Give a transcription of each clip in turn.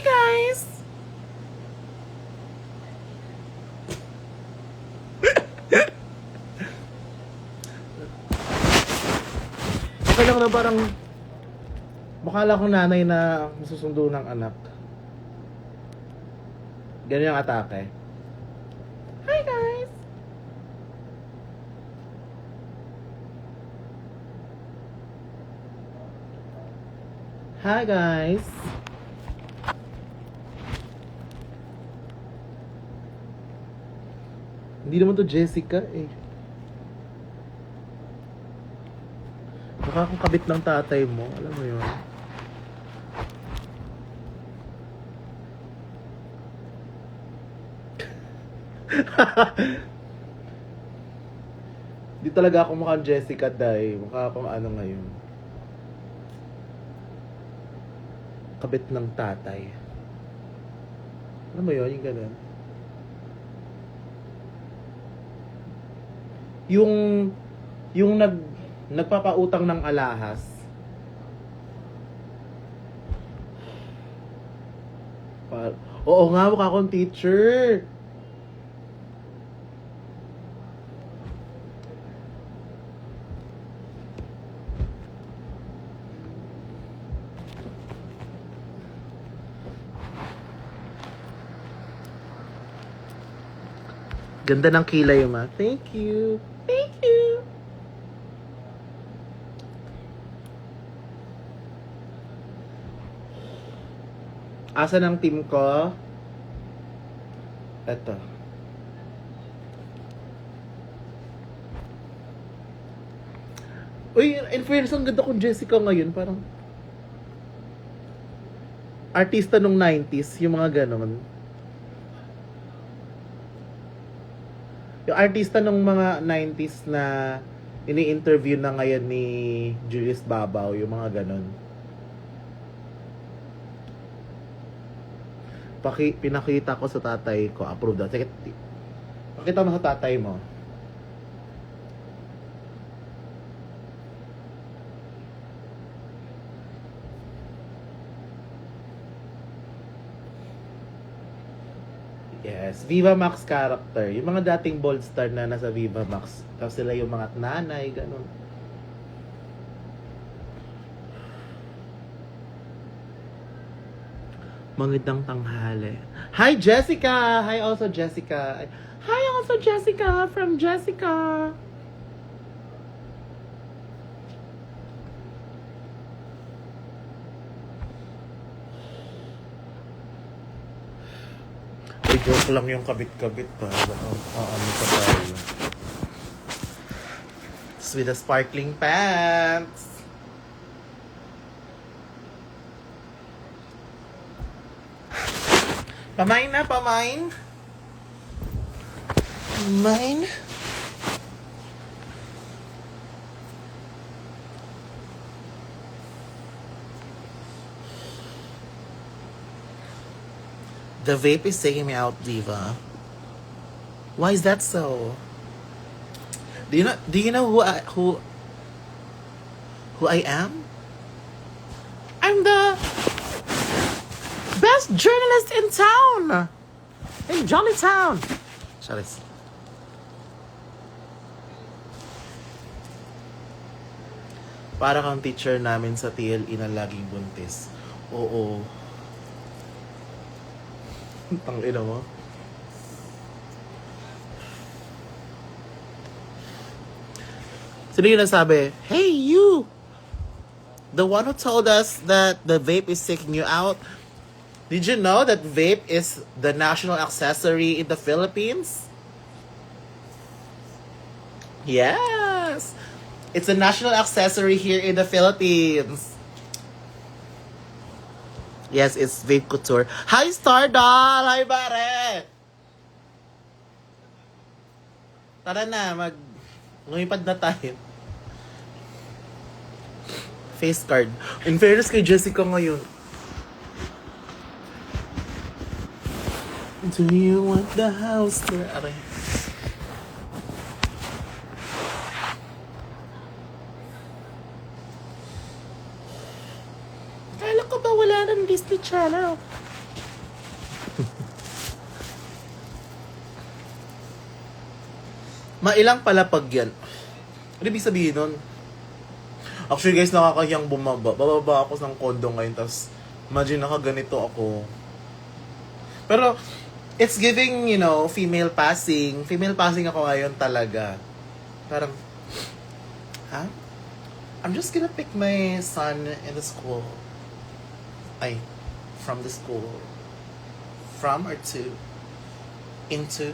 guys! Okay lang na parang mukha lang akong nanay na masusundo ng anak. Ganyan yung atake. Hi guys! Hi guys! Hindi naman to Jessica eh. Mukha akong kabit ng tatay mo. Alam mo yun. Di talaga ako mukhang Jessica dahil mukha akong ano ngayon. Kabit ng tatay. Alam mo yun, yung ganun. Yung nagpapautang ng alahas. Oo nga, mukha akong teacher. Ganda ng kilay mo. Thank you. Thank you. Asa ng team ko? Eto. Uy, in fairness, ang ganda kong Jessica ngayon. Parang artista nung 90s, yung mga ganon. Yung artista nung mga 90s na ini-interview na ngayon ni Julius Babaw, yung mga ganon. Pinakita ko sa tatay ko, approve daw. Sige, pakita mo sa tatay mo. Yes, Viva Max character. Yung mga dating Bold Star na nasa Viva Max. Tapos sila yung mga nanay, ganun. Magandang tanghali. Hi, Jessica! Hi also, Jessica. Hi also, Jessica from Jessica. Joke lang yung kabit-kabit pa. Ano pa tayo? It's with the sparkling pants. Pamain na, pamain. Pamain. The vape is taking me out, Diva. Why is that so? Do you know who I am? I'm the best journalist in town. In Jolly Town. Sorry. Para kang teacher namin sa TLE na laging buntis. Oo. Tangina mo. Sino yung nasabi? Hey, you! The one who told us that the vape is taking you out. Did you know that vape is the national accessory in the Philippines? Yes! It's a national accessory here in the Philippines. Yes, it's Vape Couture. Hi, Stardoll! Hi, Bare! Tara na, lumipad na tayo. Face card. In fairness kay Jessica ngayon. Do you want the house to... Aray. Kala ko ba wala ng Disney Channel? Mailang palapag yan. Ano ibig sabihin nun? Actually guys, nakakahiyang bumaba. Bababa ako ng condo ngayon, tapos imagine nakaganito ako. Pero, it's giving, you know, female passing. Female passing ako ngayon talaga. Parang, ha? I'm just gonna pick my son in the school. Ay, from the school. From or to? Into?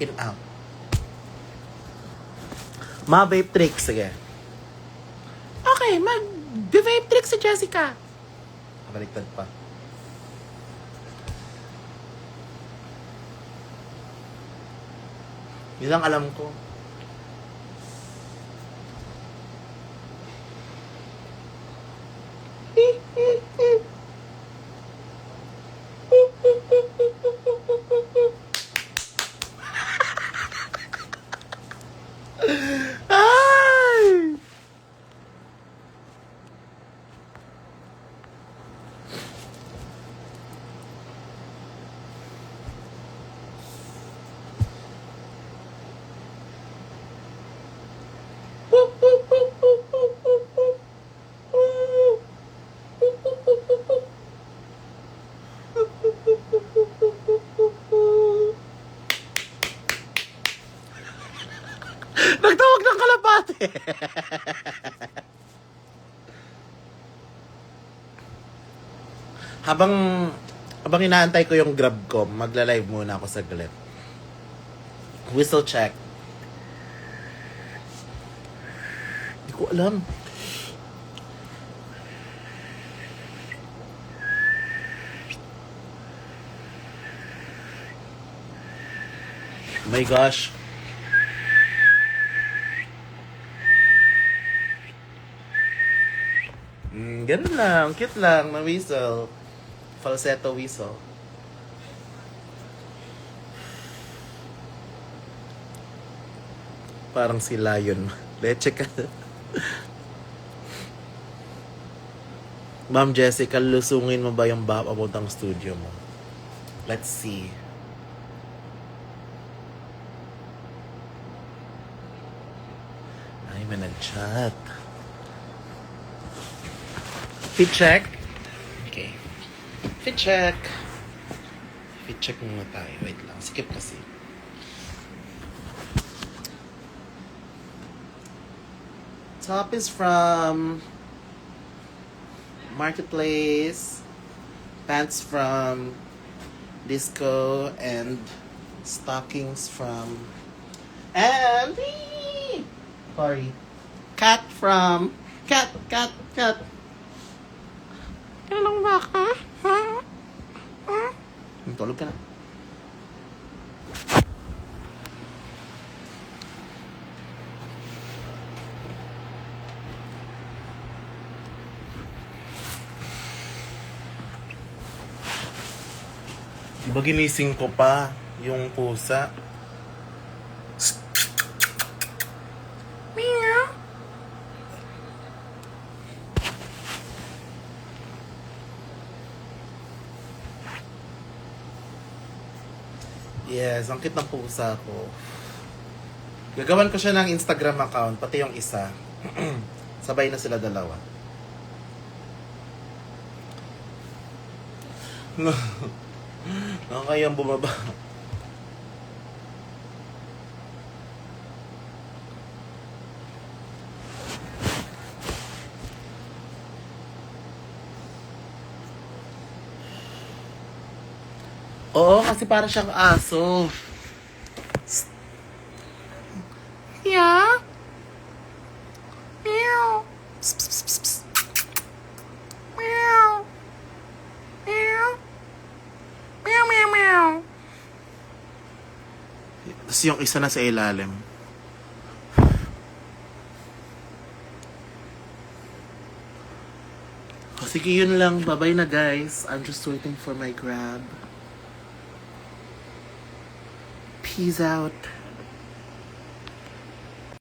In out. Ma-vape trick, sige. Okay, mag-vape trick si Jessica. Baliktad pa. Yun lang alam ko. Ay! Nagtawag ng kalapate. habang inaantay ko yung grab ko, magla-live muna ako saglit. Whistle check. Hindi ko alam. Oh my gosh. Ganun lang. Cute lang na whistle. Falsetto whistle. Parang si Lion. Leche ka. Ma'am Jessica, lusungin mo ba yung papuntang studio mo? Let's see. Ay, may nag-chat. Fit check. Okay. Fit check. Fit check muna tayo. Wait lang. Skip kasi. Top is from Marketplace. Pants from Disco. And stockings from Andy. Sorry. Cat from Cat. Kailan ba ka? Ha? Tulog ka na. Diba ginising ko pa yung pusa? Meow. Yes, ang cute ng pusa ko. Gagawan ko siya ng Instagram account, pati yung isa. Sabay na sila dalawa. Nakakayang bumaba. Oo, kasi para siyang aso. Yeah? Meow. Psst, psst, psst, psst. Meow. Meow. Meow, meow, meow. Tapos yung isa na sa ilalim. O, sige, yun lang. Bye-bye na, guys. I'm just waiting for my grab. Peace out.